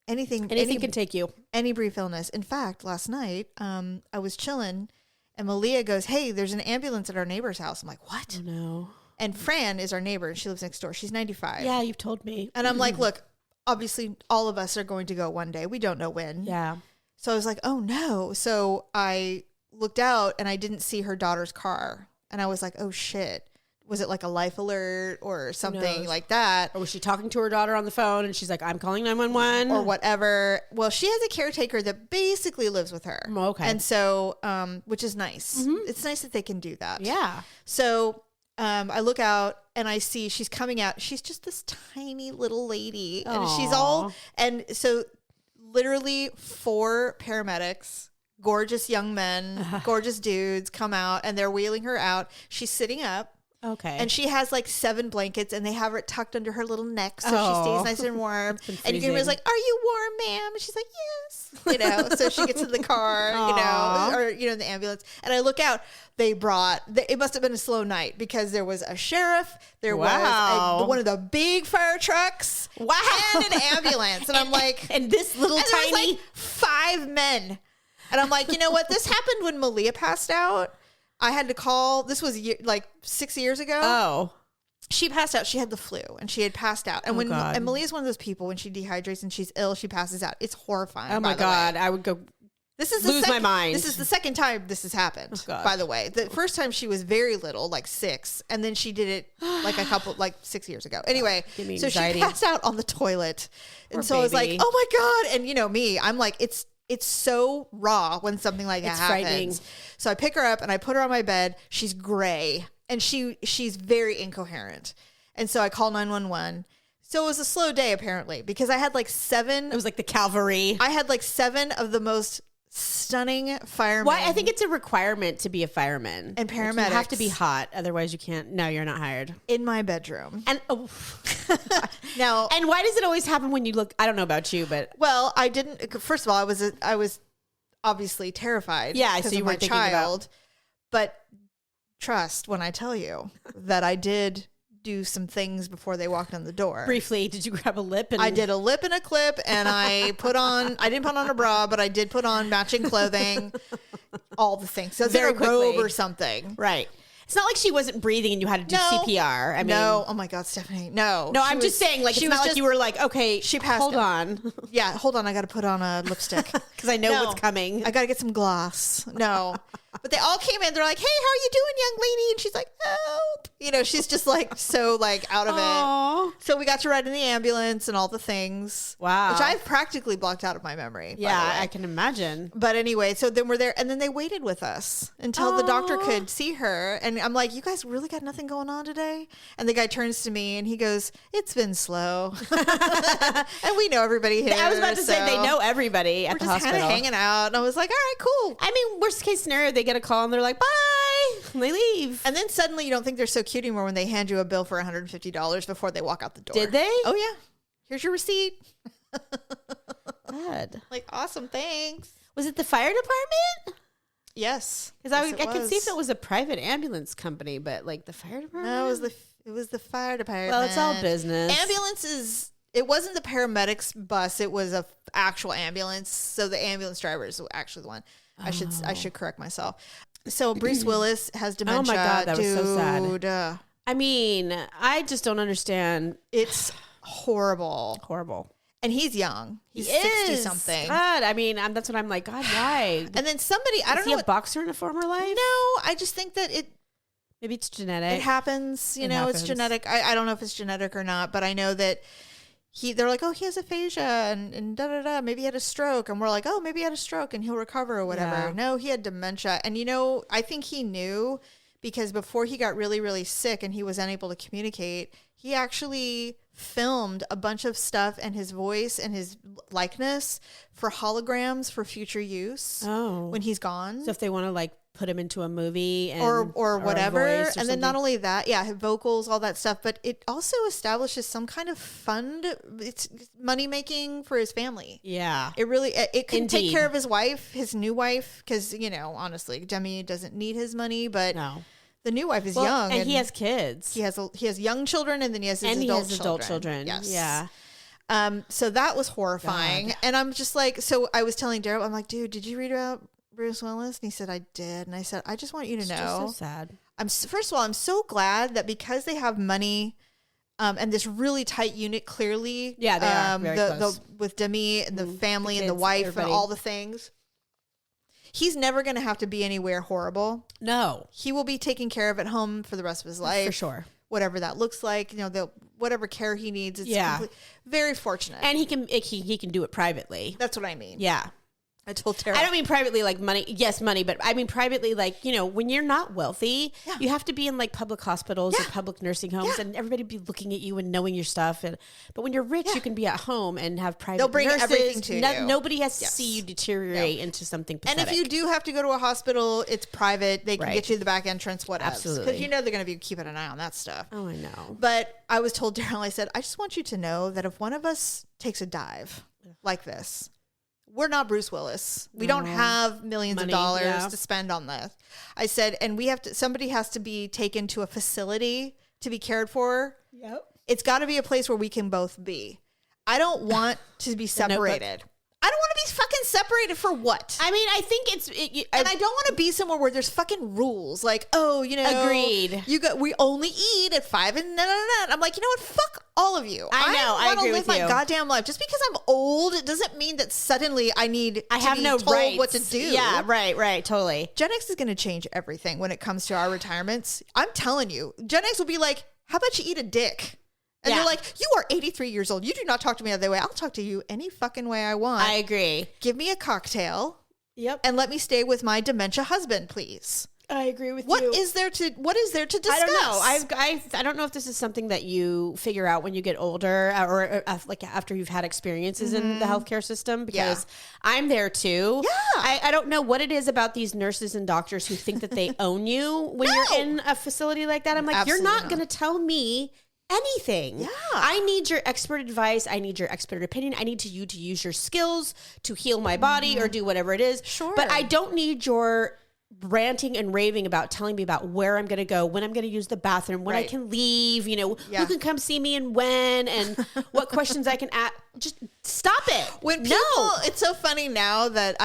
anything can take you? Any brief illness. In fact, last night, I was chilling and Malia goes, hey, there's an ambulance at our neighbor's house. I'm like, what? Oh, no. And Fran is our neighbor, and she lives next door. She's 95. Yeah, you've told me. And I'm like, look, obviously all of us are going to go one day. We don't know when. Yeah. So I was like, oh, no. So I looked out, and I didn't see her daughter's car. And I was like, oh, shit. was it like a life alert or something like that? Or was she talking to her daughter on the phone and she's like, I'm calling 911? Or whatever. Well, she has a caretaker that basically lives with her. Okay. And so, which is nice. Mm-hmm. It's nice that they can do that. Yeah. So I look out and I see she's coming out. She's just this tiny little lady. And and so literally 4 paramedics, gorgeous young men, gorgeous dudes come out and they're wheeling her out. She's sitting up. Okay. And she has like 7 blankets and they have her tucked under her little neck so she stays nice and warm. And you can be like, are you warm, ma'am? And she's like, yes. So she gets in the car, or in the ambulance. And I look out, it must have been a slow night because there was a sheriff, there was one of the big fire trucks, and an ambulance. And I'm like, and this little tiny, there was like 5 men. And I'm like, you know what? This happened when Malia passed out. I had to call. This was like 6 years ago. Oh, she passed out. She had the flu and she had passed out. And and Malia's one of those people when she dehydrates and she's ill, she passes out. It's horrifying. Oh my God. I would go lose my mind. This is the second time this has happened, by the way. The first time she was very little, like 6. And then she did it like 6 years ago. Anyway, so she passed out on the toilet. And so I was like, oh my God. And me, I'm like, it's so raw when something like that happens. So I pick her up and I put her on my bed. She's gray and she's very incoherent. And so I call 911. So it was a slow day apparently because I had like 7. It was like the cavalry. I had like 7 of the most stunning firemen. Well, I think it's a requirement to be a fireman. And paramedics. You have to be hot. Otherwise you can't. No, you're not hired. In my bedroom. And now. And why does it always happen when you look? I don't know about you, but. Well, I didn't. First of all, I was obviously terrified. Yeah, so you were thinking about. But trust when I tell you that I did do some things before they walked in the door. Briefly, did you grab a lip? I did a lip and a clip, and I didn't put on a bra, but I did put on matching clothing, all the things. So very robe or something. Right. It's not like she wasn't breathing and you had to do CPR. I mean, no. Oh my God, Stephanie. No. I'm just saying, like, it's not like you were like, okay, she passed. Hold on. Yeah, hold on. I got to put on a lipstick because I know what's coming. I got to get some gloss. No. But they all came in. They're like, hey, how are you doing, young lady? And she's like, help. She's just like so like out of it. So we got to ride in the ambulance and all the things. Wow. Which I've practically blocked out of my memory. Yeah, I can imagine. But anyway, so then we're there. And then they waited with us until the doctor could see her. And I'm like, you guys really got nothing going on today? And the guy turns to me and he goes, it's been slow. And we know everybody here. I was about to say they know everybody at the hospital. We're just kind of hanging out. And I was like, all right, cool. I mean, worst case scenario, they get a call and they're like, bye. And they leave. And then suddenly you don't think they're so cute anymore when they hand you a bill for $150 before they walk out the door. Did they? Oh, yeah. Here's your receipt. God. Like, awesome. Thanks. Was it the fire department? Yes. Because I could see if it was a private ambulance company, but like the fire department? No, it was the fire department. Well, it's all business. Ambulances, it wasn't the paramedics bus. It was a actual ambulance. So the ambulance driver is actually the one. I should correct myself. So Bruce Willis has dementia. Oh my God, that was so sad. I mean, I just don't understand. It's horrible. Horrible. And he's young. He's 60 something. God, I mean, that's what I'm like. God, why? And then somebody, I don't know. Was he a boxer in a former life? No, I just think that maybe it's genetic. It happens. It's genetic. I don't know if it's genetic or not, but I know that they're like, oh, he has aphasia and da da da. Maybe he had a stroke, and we're like, oh, maybe he had a stroke and he'll recover or whatever. Yeah. No, he had dementia, and I think he knew because before he got really, really sick and he was unable to communicate, he actually filmed a bunch of stuff and his voice and his likeness for holograms for future use. Oh, when he's gone. So if they want to like put him into a movie or whatever. And then not only that, vocals, all that stuff, but it also establishes some kind of fund. It's money making for his family. Yeah. It can take care of his wife, his new wife. Cause honestly, Demi doesn't need his money, but the new wife is young. And he has kids. He has young children and then he has his adult children. Yes. Yeah. So that was horrifying. God. And I'm just like, so I was telling Daryl, I'm like, dude, did you read about Bruce Willis? And he said, I did. And I said, I just want you to know. Just so sad. First of all, I'm so glad that because they have money and this really tight unit, clearly. Yeah, they are very close. With Demi and the family and the wife everybody. And all the things. He's never going to have to be anywhere horrible. No. He will be taken care of at home for the rest of his life. For sure. Whatever that looks like, whatever care he needs. It's very fortunate. And he can do it privately. That's what I mean. Yeah. I told Tara. I don't mean privately like money. Yes, money, but I mean privately like, when you're not wealthy, you have to be in like public hospitals or public nursing homes and everybody be looking at you and knowing your stuff. But when you're rich, you can be at home and have private They'll bring nurses. everything to you. Nobody has to see you deteriorate into something pathetic. And if you do have to go to a hospital, it's private. They can get you the back entrance, whatever. Absolutely. Because they're going to be keeping an eye on that stuff. Oh, I know. But I was told Daryl, I said, I just want you to know that if one of us takes a dive like this, we're not Bruce Willis. We don't have millions of dollars to spend on this. I said, and somebody has to be taken to a facility to be cared for. Yep. It's got to be a place where we can both be. I don't want to be separated. I don't want to be fucking separated for what? I mean, I think and I don't want to be somewhere where there's fucking rules. Like, agreed. We only eat at 5 and I'm like, you know what? Fuck all of you. I agree with you. I live my goddamn life. Just because I'm old, it doesn't mean that suddenly I have no told rights. What to do. Yeah, right, totally. Gen X is going to change everything when it comes to our retirements. I'm telling you, Gen X will be like, how about you eat a dick? And they're like, you are 83 years old. You do not talk to me the other way. I'll talk to you any fucking way I want. I agree. Give me a cocktail. Yep. And let me stay with my dementia husband, please. I agree with you. What is there to discuss? I don't know. I don't know if this is something that you figure out when you get older or like after you've had experiences in the healthcare system, because I'm there too. Yeah. I don't know what it is about these nurses and doctors who think that they own you when you're in a facility like that. I'm like, you're not going to tell me anything. Yeah. I need your expert advice. I need your expert opinion. I need you to use your skills to heal my body or do whatever it is. Sure. But I don't need your ranting and raving about telling me about where I'm going to go, when I'm going to use the bathroom, when I can leave, who can come see me and when, and what questions I can ask. Just stop it. It's so funny now that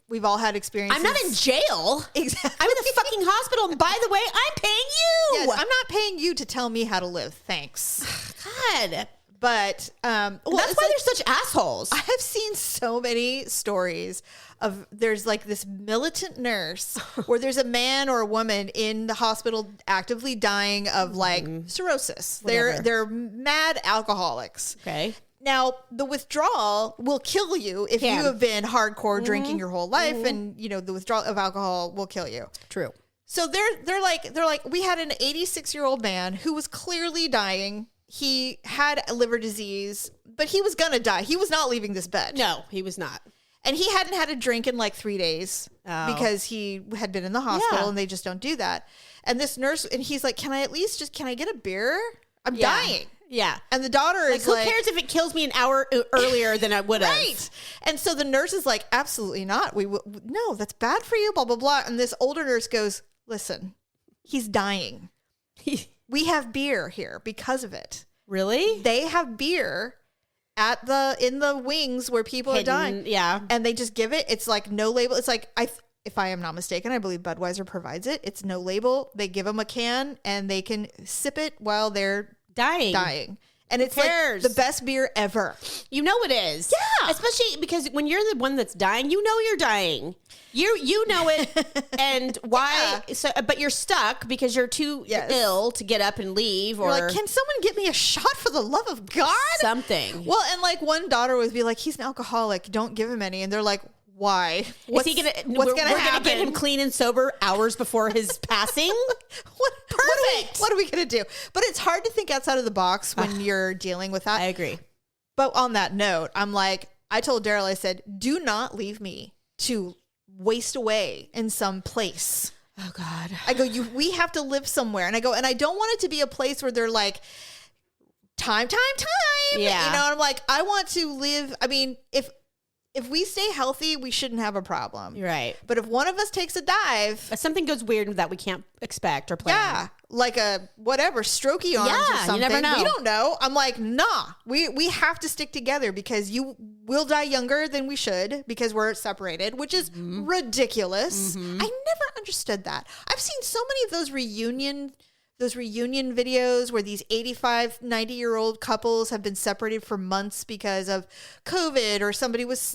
we've all had experiences. I'm not in jail. Exactly. I'm in the fucking hospital. And by the way, I'm paying you. Yes, I'm not paying you to tell me how to live. Thanks. God. But that's why they're such assholes. I have seen so many stories of there's like this militant nurse where there's a man or a woman in the hospital actively dying of like cirrhosis. Whatever. They're mad alcoholics. Okay. Now, the withdrawal will kill you if you have been hardcore drinking your whole life, and the withdrawal of alcohol will kill you. True. So they're like, we had an 86-year-old man who was clearly dying. He had a liver disease, but he was gonna die. He was not leaving this bed. No, he was not. And he hadn't had a drink in like 3 days because he had been in the hospital, and they just don't do that. And this nurse, and he's like, can I get a beer? I'm dying. Yeah. And the daughter is like, who cares if it kills me an hour earlier than I would have? Right. And so the nurse is like, absolutely not. No, that's bad for you, blah, blah, blah. And this older nurse goes, listen, he's dying. We have beer here because of it. Really? They have beer in the wings where people are dying. Yeah. And they just give it. It's like no label. It's like, if I am not mistaken, I believe Budweiser provides it. It's no label. They give them a can and they can sip it while they're dying. And it's like the best beer ever. You know it is. Yeah. Especially because when you're the one that's dying, you know you're dying. You know it. And why? Yeah. So, but you're stuck because you're too ill to get up and leave. Or you're like, can someone get me a shot for the love of God? Something. Well, and like one daughter would be like, he's an alcoholic. Don't give him any. And they're like, why? What's he gonna? We're gonna get him clean and sober hours before his passing. Perfect. What are we gonna do? But it's hard to think outside of the box when you're dealing with that. I agree. But on that note, I told Daryl, I said, do not leave me to waste away in some place. Oh God. I go, we have to live somewhere. And I go, and I don't want it to be a place where they're like, time. Yeah. And I'm like, I want to live. I mean, if we stay healthy, we shouldn't have a problem. Right. But if one of us takes a dive. If something goes weird that we can't expect or plan. Yeah. Like a strokey arms or something. You never know. We don't know. I'm like, nah. We have to stick together because you will die younger than we should because we're separated, which is ridiculous. I never understood that. I've seen so many of those reunion those reunion videos where these 85, 90-year-old couples have been separated for months because of COVID or somebody was,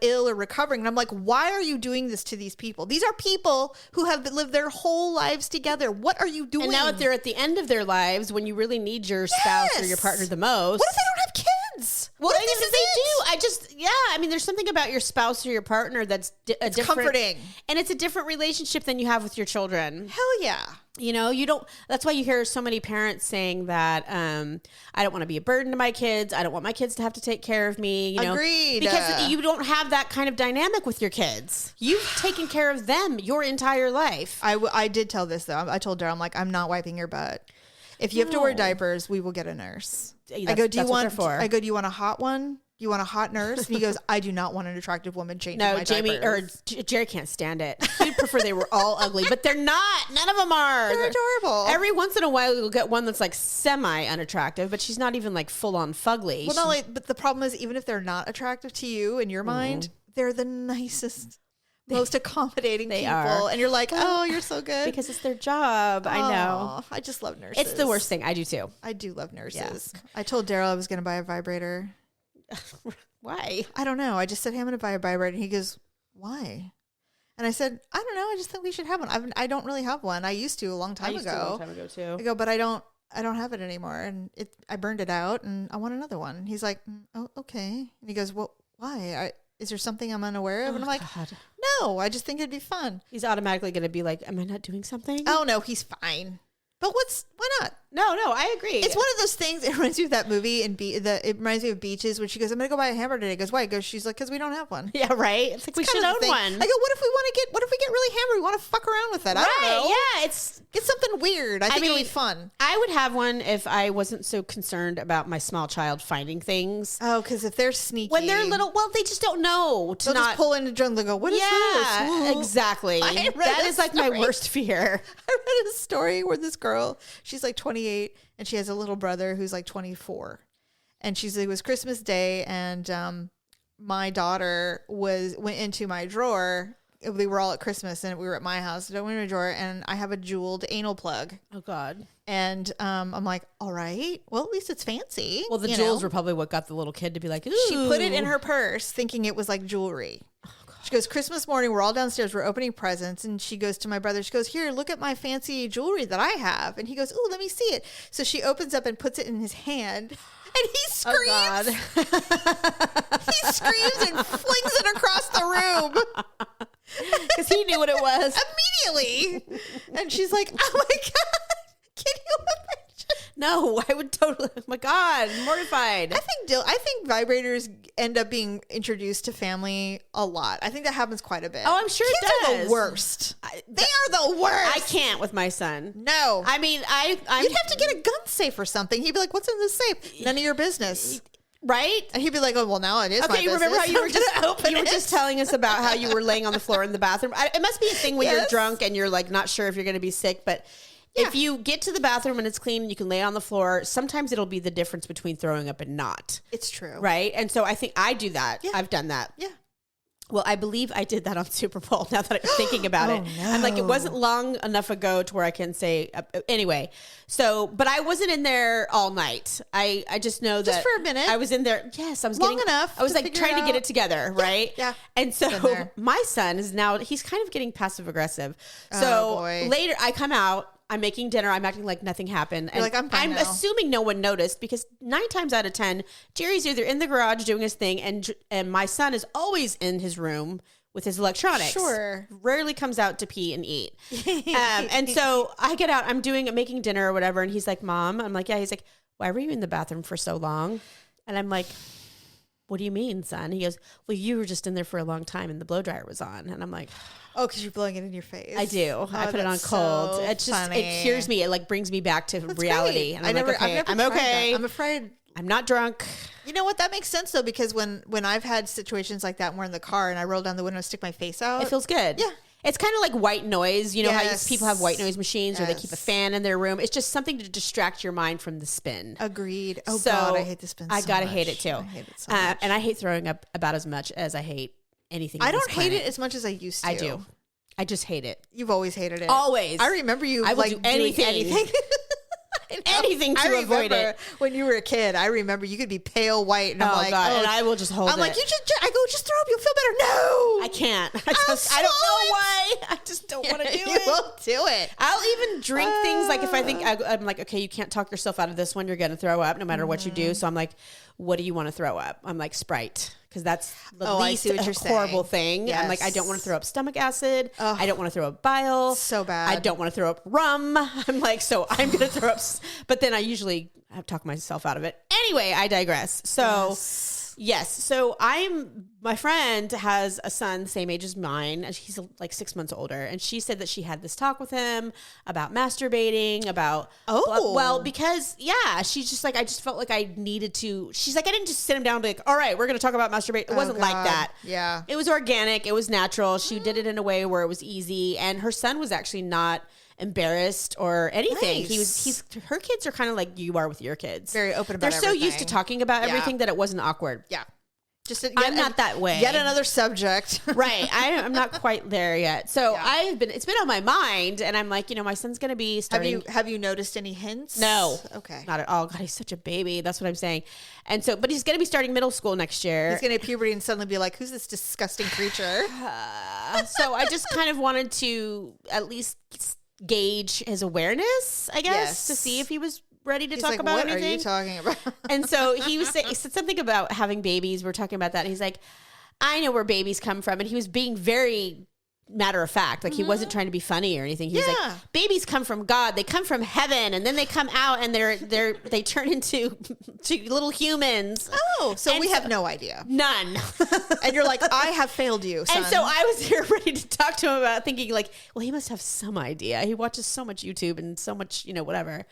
ill or recovering. And I'm like, why are you doing this to these people? These are people who have lived their whole lives together. What are you doing? And now that they're at the end of their lives, when you really need your spouse or your partner the most. What if they don't have kids? What if they do? I mean, there's something about your spouse or your partner that's different. Comforting. And it's a different relationship than you have with your children. Hell yeah. You don't, that's why you hear so many parents saying that, I don't want to be a burden to my kids. I don't want my kids to have to take care of me. Agreed. Because you don't have that kind of dynamic with your kids. You've taken care of them your entire life. I did tell this though. I told Daryl, I'm like, I'm not wiping your butt. If you have to wear diapers, we will get a nurse. I go, do you want a hot one? Do you want a hot nurse? And he goes, I do not want an attractive woman changing my Jamie diapers. Jerry can't stand it. He'd prefer they were all ugly, but they're not. None of them are. They're adorable. Every once in a while, you'll get one that's like semi-unattractive, but she's not even like full-on fugly. Well, but the problem is, even if they're not attractive to you in your mind, they're the nicest, most accommodating people. Are. And you're like, oh, you're so good. Because it's their job. I know. I just love nurses. It's the worst thing. I do too. I do love nurses. Yeah. I told Daryl I was going to buy a vibrator. Why? I don't know. I just said, hey, I'm going to buy a vibrator. And he goes, why? And I said, I don't know. I just think we should have one. I don't really have one. I used to a long time ago. Too. I go, but I don't have it anymore. And I burned it out and I want another one. And he's like, oh, okay. And he goes, well, why? Is there something I'm unaware of? And I'm like, no, I just think it'd be fun. He's automatically going to be like, am I not doing something? Oh, no, he's fine. But why not? No, I agree. It's one of those things. It reminds me of that movie, it reminds me of Beaches when she goes, I'm going to go buy a hamburger today. He goes, why? She's like, because we don't have one. Yeah, right? It's like, we should own one. I go, what if we get really hammered? We want to fuck around with it. I don't know. Yeah, it's something weird. I think it'll be fun. I would have one if I wasn't so concerned about my small child finding things. Oh, because if they're sneaky. When they're little, well, they just don't know. They'll just pull in the jungle and go, what is this? Yeah, exactly. That is like my worst fear. I read a story where this girl, she's like 28 and she has a little brother who's like 24. And it was Christmas Day and my daughter went into my drawer. We were all at Christmas and we were at my house. So I went in a drawer and I have a jeweled anal plug. Oh God. And I'm like, all right, well, at least it's fancy. Well, the jewels were probably what got the little kid to be like, ooh. She put it in her purse thinking it was like jewelry. She goes, Christmas morning, we're all downstairs, we're opening presents. And she goes to my brother, she goes, here, look at my fancy jewelry that I have. And he goes, ooh, let me see it. So she opens up and puts it in his hand. And he screams. Oh, God. He screams and flings it across the room. Because he knew what it was. Immediately. And she's like, oh, my God. Can you imagine? No, I would totally. Oh my God, I'm mortified. I think vibrators end up being introduced to family a lot. I think that happens quite a bit. Oh, I'm sure Kids it does. Are the worst. They are the worst. I can't with my son. No, I mean, you'd have to get a gun safe or something. He'd be like, "What's in this safe? None of your business." Right? And he'd be like, oh, well, now it is my business. Remember how you were just telling us about how you were laying on the floor in the bathroom? It must be a thing when you're drunk and you're like not sure if you're going to be sick, but if you get to the bathroom and it's clean and you can lay on the floor, sometimes it'll be the difference between throwing up and not. It's true. Right? And so I think I do that. Yeah. I've done that. Yeah. Well, I believe I did that on Super Bowl now that I'm thinking about it. No. I'm like, it wasn't long enough ago to where I can say, anyway. So, but I wasn't in there all night. I just know that. Just for a minute. I was in there. Yes, I was long enough. I was like trying to get it together, right? Yeah. And so my son is now, he's kind of getting passive aggressive. So later I come out. I'm making dinner. I'm acting like nothing happened. And like, I'm fine now. Assuming no one noticed because 9 times out of 10, Jerry's either in the garage doing his thing and my son is always in his room with his electronics. Sure. Rarely comes out to pee and eat. And so I get out, I'm making dinner or whatever. And he's like, Mom. I'm like, yeah. He's like, why were you in the bathroom for so long? And I'm like, what do you mean, son? He goes, well, you were just in there for a long time and the blow dryer was on. And I'm like, oh, because you're blowing it in your face. I do. Oh, I put it on cold. It's just, it cures me. It like brings me back to reality. Great. And I'm okay. I'm okay. I'm afraid. I'm not drunk. You know what? That makes sense though, because when I've had situations like that and we're in the car and I roll down the window and stick my face out. It feels good. Yeah. It's kind of like white noise. You know how people have white noise machines or they keep a fan in their room. It's just something to distract your mind from the spin. Agreed. Oh, God, I hate the spin so much. I gotta hate it too. I hate it so much. And I hate throwing up about as much as I hate anything. I don't hate it as much as I used to. I do. I just hate it. You've always hated it. Always. I remember you. I will do anything. Anything to avoid it. When you were a kid, I remember you could be pale white, and I'm like, God, and I will just hold it. I'm like, I go, just throw up, you'll feel better. No, I can't. I don't know why. I just don't want to do it. You won't do it. I'll even drink things like if I think I'm like, okay, you can't talk yourself out of this one. You're going to throw up no matter what you do. So I'm like, what do you want to throw up? I'm like, Sprite. Because that's the least horrible thing. Yes. I'm like, I don't want to throw up stomach acid. Ugh. I don't want to throw up bile. So bad. I don't want to throw up rum. I'm like, so I'm going to throw up. But then I usually have to talk myself out of it. Anyway, I digress. So yes. So my friend has a son the same age as mine. He's like 6 months older. And she said that she had this talk with him about masturbating, about, because she's just like, I just felt like I needed to, she's like, I didn't just sit him down and be like, all right, we're going to talk about masturbate. It wasn't like that. Yeah. It was organic. It was natural. She did it in a way where it was easy. And her son was actually not embarrassed or anything. Nice. Her kids are kind of like you are with your kids. Very open about everything. They're so used to talking about everything that it wasn't awkward. Yeah. I'm not that way. Yet another subject. Right. I'm not quite there yet. So it's been on my mind, and I'm like, my son's going to be starting. Have you noticed any hints? No. Okay. Not at all. God, he's such a baby. That's what I'm saying. And so, but he's going to be starting middle school next year. He's going to hit puberty and suddenly be like, who's this disgusting creature? So I just kind of wanted to at least gauge his awareness, I guess, to see if he was ready to talk about anything. What are you talking about? And so he said something about having babies. We're talking about that. And he's like, I know where babies come from. And he was being very matter of fact. Like he wasn't trying to be funny or anything. He was like, babies come from God. They come from heaven. And then they come out and they turn into little humans. Oh, so we have no idea. None. And you're like, I have failed you, son. And so I was here ready to talk to him about thinking like, well, he must have some idea. He watches so much YouTube and so much, whatever.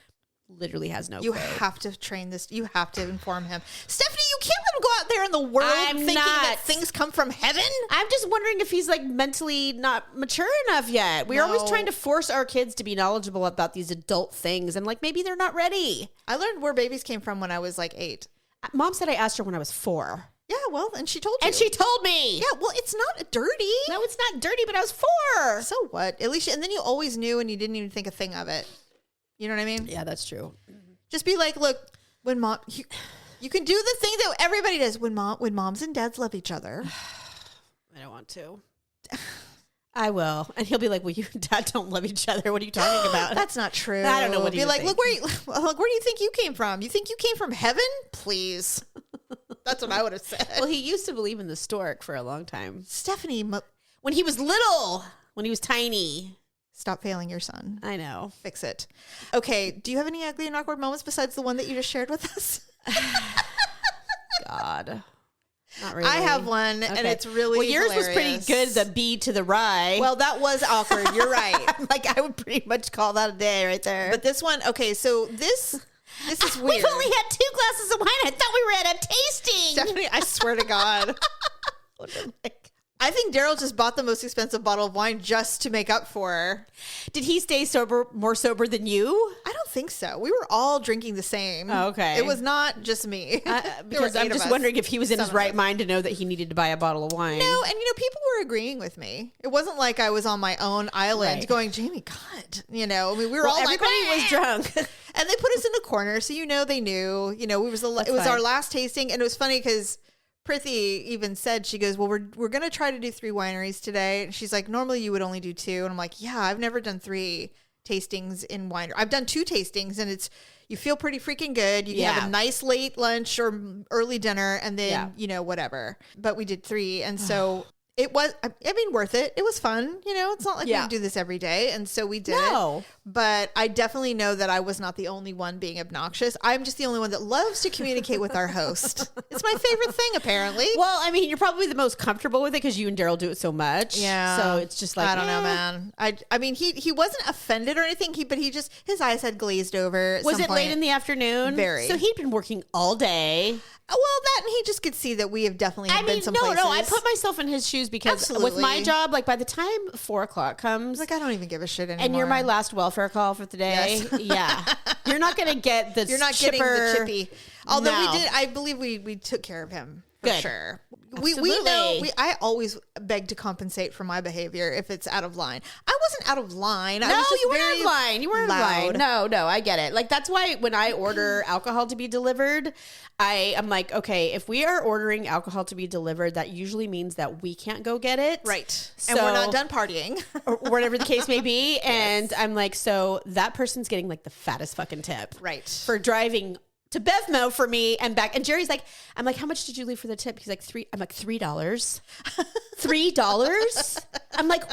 Literally has no clue. You have to train this. You have to inform him. Stephanie, you can't let him go out there in the world thinking that things come from heaven. I'm just wondering if he's like mentally not mature enough yet. We're always trying to force our kids to be knowledgeable about these adult things. And like, maybe they're not ready. I learned where babies came from when I was like 8. Mom said I asked her when I was 4. Yeah, well, and she told you. And she told me. Yeah, well, it's not dirty. No, it's not dirty, but I was 4. So what? At least, and then you always knew and you didn't even think a thing of it. You know what I mean? Yeah, that's true. Just be like, look, when mom, you can do the thing that everybody does when moms and dads love each other. I don't want to. I will. And he'll be like, well, you and dad don't love each other. What are you talking about? That's not true. I don't know what be like, look, where do you think you came from? You think you came from heaven? Please. That's what I would have said. Well, he used to believe in the stork for a long time. Stephanie. When he was little, when he was tiny. Stop failing your son. I know. Fix it. Okay. Do you have any ugly and awkward moments besides the one that you just shared with us? God. Not really. I have one, and it's really yours hilarious. Was pretty good, the B to the rye. Well, that was awkward. You're right. Like, I would pretty much call that a day right there. But this one, okay, so this is weird. We've only had 2 glasses of wine. I thought we were at a tasting. Stephanie, I swear to God. I think Daryl just bought the most expensive bottle of wine just to make up for her. Did he stay more sober than you? I don't think so. We were all drinking the same. Oh, okay. It was not just me. Because I'm just wondering if he was in his right mind to know that he needed to buy a bottle of wine. No, and people were agreeing with me. It wasn't like I was on my own island going, Jamie, God. I mean, we were all everybody was drunk. And they put us in a corner, so they knew. It was our last tasting, and it was funny because Prithvi even said, she goes, well, we're going to try to do 3 wineries today. And she's like, normally you would only do 2. And I'm like, yeah, I've never done 3 tastings in winery. I've done 2 tastings, and you feel pretty freaking good. You can have a nice late lunch or early dinner, and then, whatever. But we did 3. And so it was, worth it. It was fun. It's not like we do this every day. And so we did it. But I definitely know that I was not the only one being obnoxious. I'm just the only one that loves to communicate with our host. It's my favorite thing, apparently. Well, I mean, you're probably the most comfortable with it because you and Daryl do it so much. Yeah. So it's just like, I don't know, man. I mean, he wasn't offended or anything, but his eyes had glazed over at Was some it point. Late in the afternoon? Very. So he'd been working all day. Well, that, and he just could see that we have definitely been some places. No, I put myself in his shoes because with my job, like by the time 4:00 comes, like I don't even give a shit anymore. And you're my last welfare call for the day. Yes. Yeah, you're not going to get the. You're not getting the chippy. Although we did, I believe we took care of him for sure. Absolutely. We know. I always beg to compensate for my behavior if it's out of line. I wasn't out of line. No, you weren't out of line. You weren't out of line. No, I get it. Like, that's why when I order alcohol to be delivered, I'm like, okay, if we are ordering alcohol to be delivered, that usually means that we can't go get it. Right. So, and we're not done partying. Or whatever the case may be. And I'm like, so that person's getting like the fattest fucking tip. Right. For driving to Bevmo for me and back. And Jerry's like, I'm like, how much did you leave for the tip? He's like, $3. I'm like, $3. $3? I'm like,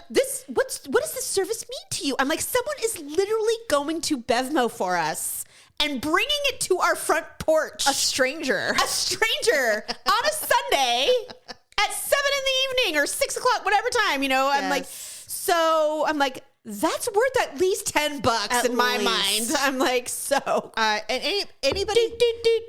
what does this service mean to you? I'm like, someone is literally going to Bevmo for us and bringing it to our front porch. A stranger on a Sunday at 7 in the evening or 6 o'clock, whatever time, you know. Yes. I'm like, that's worth at least $10 in my mind. I'm like, so. And anybody,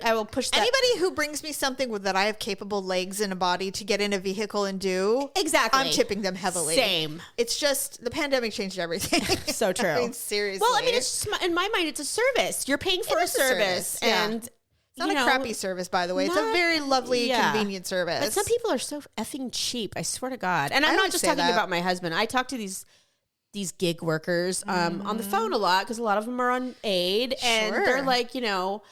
I will push that. Anybody who brings me something that I have capable legs and a body to get in a vehicle and do. Exactly. I'm tipping them heavily. Same. It's just the pandemic changed everything. So true. I mean, seriously. Well, I mean, it's just, in my mind, it's a service. You're paying for a service. And it's not a crappy service, by the way. It's a very lovely, convenient service. But some people are so effing cheap. I swear to God. And I'm not just talking about my husband. I talk to these gig workers on the phone a lot because a lot of them are on aid, and they're like, you know,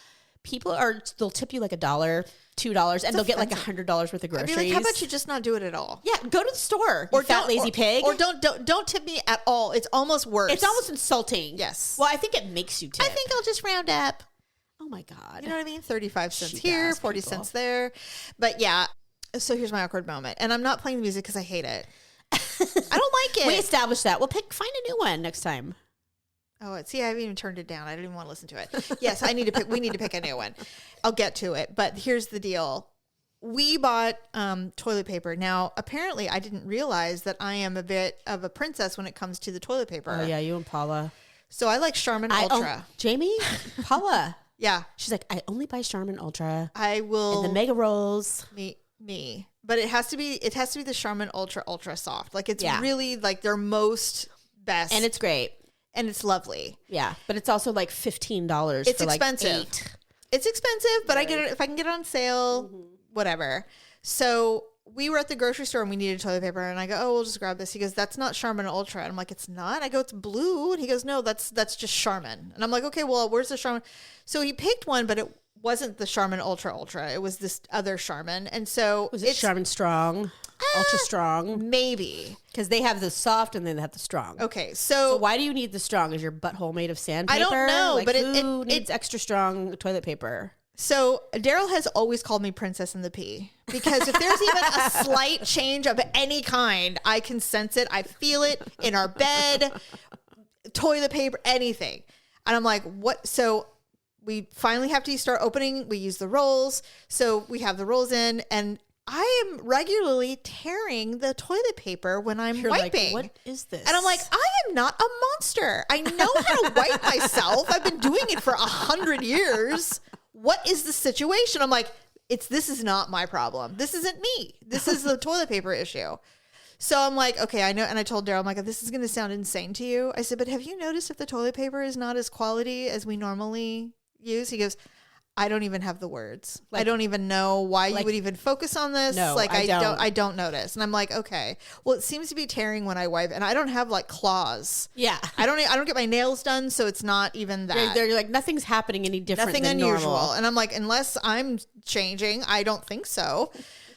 they'll tip you like $1, $2, and they'll get like $100 worth of groceries. I'd be like, how about you just not do it at all? Yeah, go to the store, or fat lazy pig, or don't tip me at all. It's almost worse. It's almost insulting. Yes. Well, I think it makes you tip. I think I'll just round up. Oh my God. You know what I mean? 35 cents here, 40 cents there. But yeah, so here's my awkward moment, and I'm not playing the music because I hate it. I don't like it. We established that. We'll find a new one next time. Oh, see, I haven't even turned it down. I don't even want to listen to it. Yes, we need to pick a new one. I'll get to it. But here's the deal. We bought toilet paper. Now, apparently, I didn't realize that I am a bit of a princess when it comes to the toilet paper. Oh, yeah, you and Paula. So I like Charmin Ultra. Jamie? Paula. Yeah. She's like, I only buy Charmin Ultra. I will. And the Mega Rolls. Me. But it has to be the Charmin Ultra soft. Like, it's really like their most best. And it's great. And it's lovely. Yeah. But it's also like $15 it's for expensive. Like 8. It's expensive, but I get it if I can get it on sale, whatever. So we were at the grocery store and we needed toilet paper, and I go, oh, we'll just grab this. He goes, that's not Charmin Ultra. And I'm like, it's not? I go, it's blue. And he goes, no, that's just Charmin. And I'm like, okay, well, where's the Charmin? So he picked one, but it wasn't the Charmin Ultra. It was this other Charmin. And so was it Charmin Strong? Ultra Strong? Maybe. Because they have the soft and then they have the strong. Okay, so why do you need the strong? Is your butthole made of sandpaper? I don't know, like, but who needs extra strong toilet paper? So Daryl has always called me Princess in the Pea because if there's even a slight change of any kind, I can sense it. I feel it in our bed, toilet paper, anything. And I'm like, what? So we finally have to start opening. We use the rolls. So we have the rolls in, and I am regularly tearing the toilet paper when I'm wiping. Like, what is this? And I'm like, I am not a monster. I know how to wipe myself. I've been doing it for 100 years. What is the situation? I'm like, this is not my problem. This isn't me. This is the toilet paper issue. So I'm like, okay, I know. And I told Daryl, I'm like, this is going to sound insane to you. I said, but have you noticed if the toilet paper is not as quality as we normally use? He goes, I don't even have the words. Like, I don't even know why you would even focus on this. No, like I don't notice. And I'm like, okay, well, it seems to be tearing when I wipe, and I don't have like claws. Yeah, I don't get my nails done, so it's not even that. They're like, nothing's happening any different. Nothing than unusual. Normal. And I'm like, unless I'm changing, I don't think so.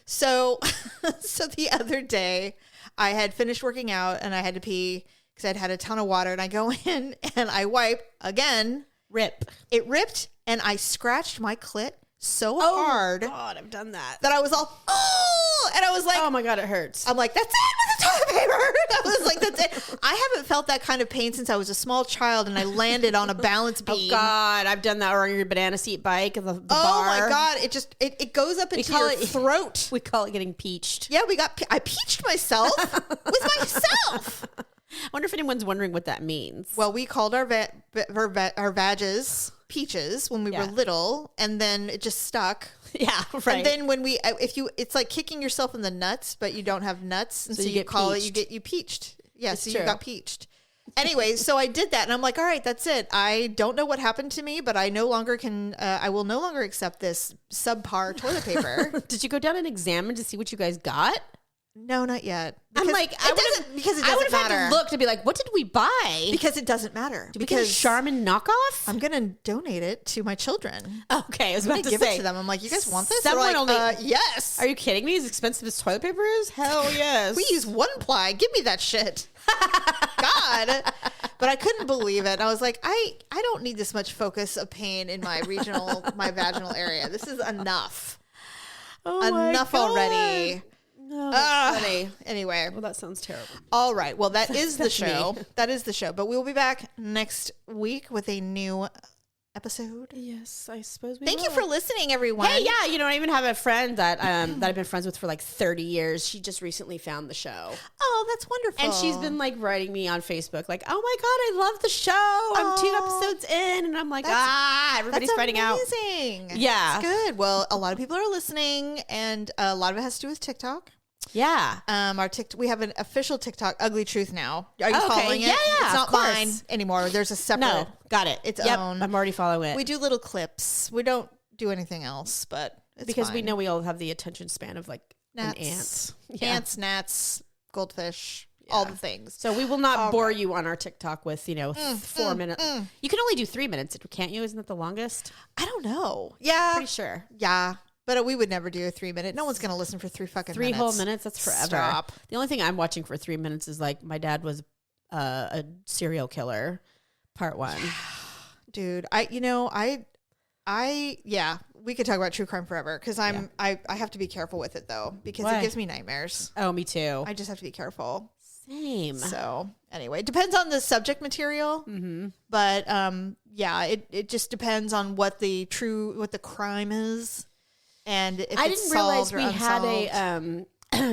So the other day, I had finished working out and I had to pee because I'd had a ton of water, and I go in and I wipe again. It ripped. And I scratched my clit so hard. Oh, God, I've done that. That I was all, oh, and I was like, oh my God, it hurts. I'm like, that's it with the toilet paper. I was like, that's it. I haven't felt that kind of pain since I was a small child and I landed on a balance beam. Oh God, I've done that on your banana seat bike at the bar. Oh my God, it goes up into your throat. We call it getting peached. Yeah, I peached myself with myself. I wonder if anyone's wondering what that means. Well, we called our vages peaches when we were little, and then it just stuck. Yeah, right. And then when it's like kicking yourself in the nuts, but you don't have nuts, and so you call peached. You peached. Yeah, so you got peached. Anyway, so I did that, and I'm like, all right, that's it. I don't know what happened to me, but I no longer can. I will no longer accept this subpar toilet paper. Did you go down and examine to see what you guys got? No, not yet. I'm like, because it doesn't matter. I would have had to look to be like, what did we buy? Because it doesn't matter. Because Charmin knockoff? I'm going to donate it to my children. Okay, I was about to give say. it to them. I'm like, you guys want this? Someone like, yes. Are you kidding me? As expensive as toilet paper is? Hell yes. We use 1-ply. Give me that shit. God. But I couldn't believe it. I was like, I don't need this much focus of pain in my my vaginal area. This is enough. Enough already. No, that's funny. Anyway. Well, that sounds terrible. All right. Well, that is the show. That is the show. But we will be back next week with a new episode. Yes, I suppose we Thank you for listening, everyone. Hey, yeah, you know, I even have a friend that that I've been friends with for like 30 years. She just recently found the show. Oh, that's wonderful. And she's been like writing me on Facebook like, oh my God, I love the show. I'm 2 episodes in. And I'm like, everybody's finding out. That's amazing. Yeah. That's good. Well, a lot of people are listening and a lot of it has to do with TikTok. Yeah. We have an official TikTok, Ugly Truth now. Are you following it? Yeah. It's not mine anymore. There's a separate. No, got it. Its own. I'm already following it. We do little clips. We don't do anything else, but it's because fine. we know we all have the attention span of like gnats. an ant. Yeah. Ants, gnats, goldfish, all the things. So we will not bore you on our TikTok with, 4 minutes. You can only do 3 minutes, can't you? Isn't that the longest? I don't know. Yeah. Pretty sure. Yeah. But we would never do a 3 minute. No one's going to listen for 3 fucking minutes. 3 whole minutes? That's forever. Stop. The only thing I'm watching for 3 minutes is like my dad was a serial killer, part 1. Dude, we could talk about true crime forever because I have to be careful with it though because it gives me nightmares. Oh, me too. I just have to be careful. Same. So anyway, it depends on the subject material. Mm-hmm. But it just depends on what the crime is. And if I didn't realize we had a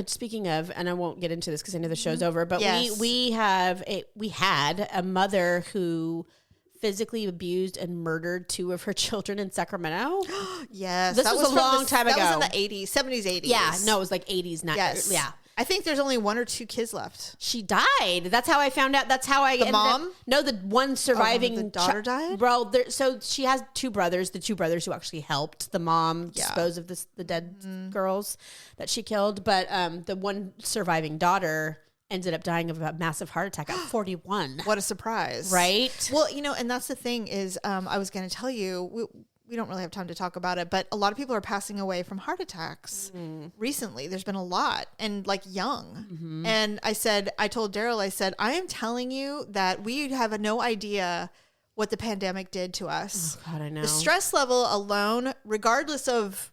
speaking of, and I won't get into this because I know the show's over, but we had a mother who physically abused and murdered 2 of her children in Sacramento. Yes. This was a long time ago. That was in the 80s, 70s, 80s. Yeah. No, it was like 80s. Yes. Yeah. I think there's only 1 or 2 kids left. She died. That's how I found out. That's how I The mom? No, the one surviving the daughter died? Well, so she has 2 brothers, the 2 brothers who actually helped the mom dispose of the dead girls that she killed. But the one surviving daughter ended up dying of a massive heart attack at 41. What a surprise. Right? Well, and that's the thing is I was going to tell you, we don't really have time to talk about it, but a lot of people are passing away from heart attacks recently. There's been a lot and like young. Mm-hmm. And I told Daryl, I am telling you that we have no idea what the pandemic did to us. Oh God, I know. The stress level alone, regardless of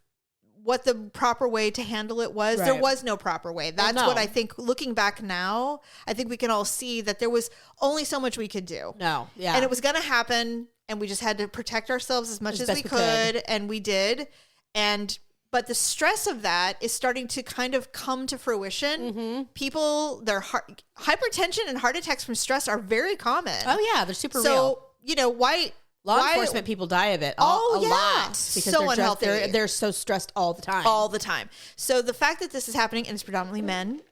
what the proper way to handle it was, there was no proper way. That's what I think, looking back now, I think we can all see that there was only so much we could do. No. Yeah. And it was going to happen. And we just had to protect ourselves as much as we could. And we did. But the stress of that is starting to kind of come to fruition. Mm-hmm. People, hypertension and heart attacks from stress are very common. Oh yeah. They're super real. So, why law enforcement people die of it a lot because so unhealthy. They're so stressed all the time. All the time. So the fact that this is happening, and it's predominantly men,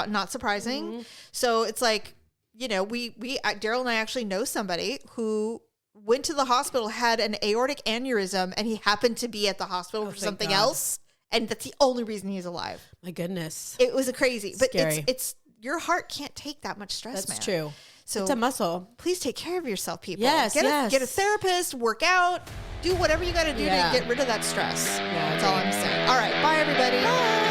not surprising. Mm-hmm. So it's like, Daryl and I actually know somebody who went to the hospital, had an aortic aneurysm, and he happened to be at the hospital for something else. And that's the only reason he's alive. My goodness. It was crazy. But scary. It's your heart can't take that much stress, That's true. So it's a muscle. Please take care of yourself, people. Yes, get a therapist, work out, do whatever you got to do to get rid of that stress. Yeah, that's all I'm saying. All right. Bye, everybody. Bye.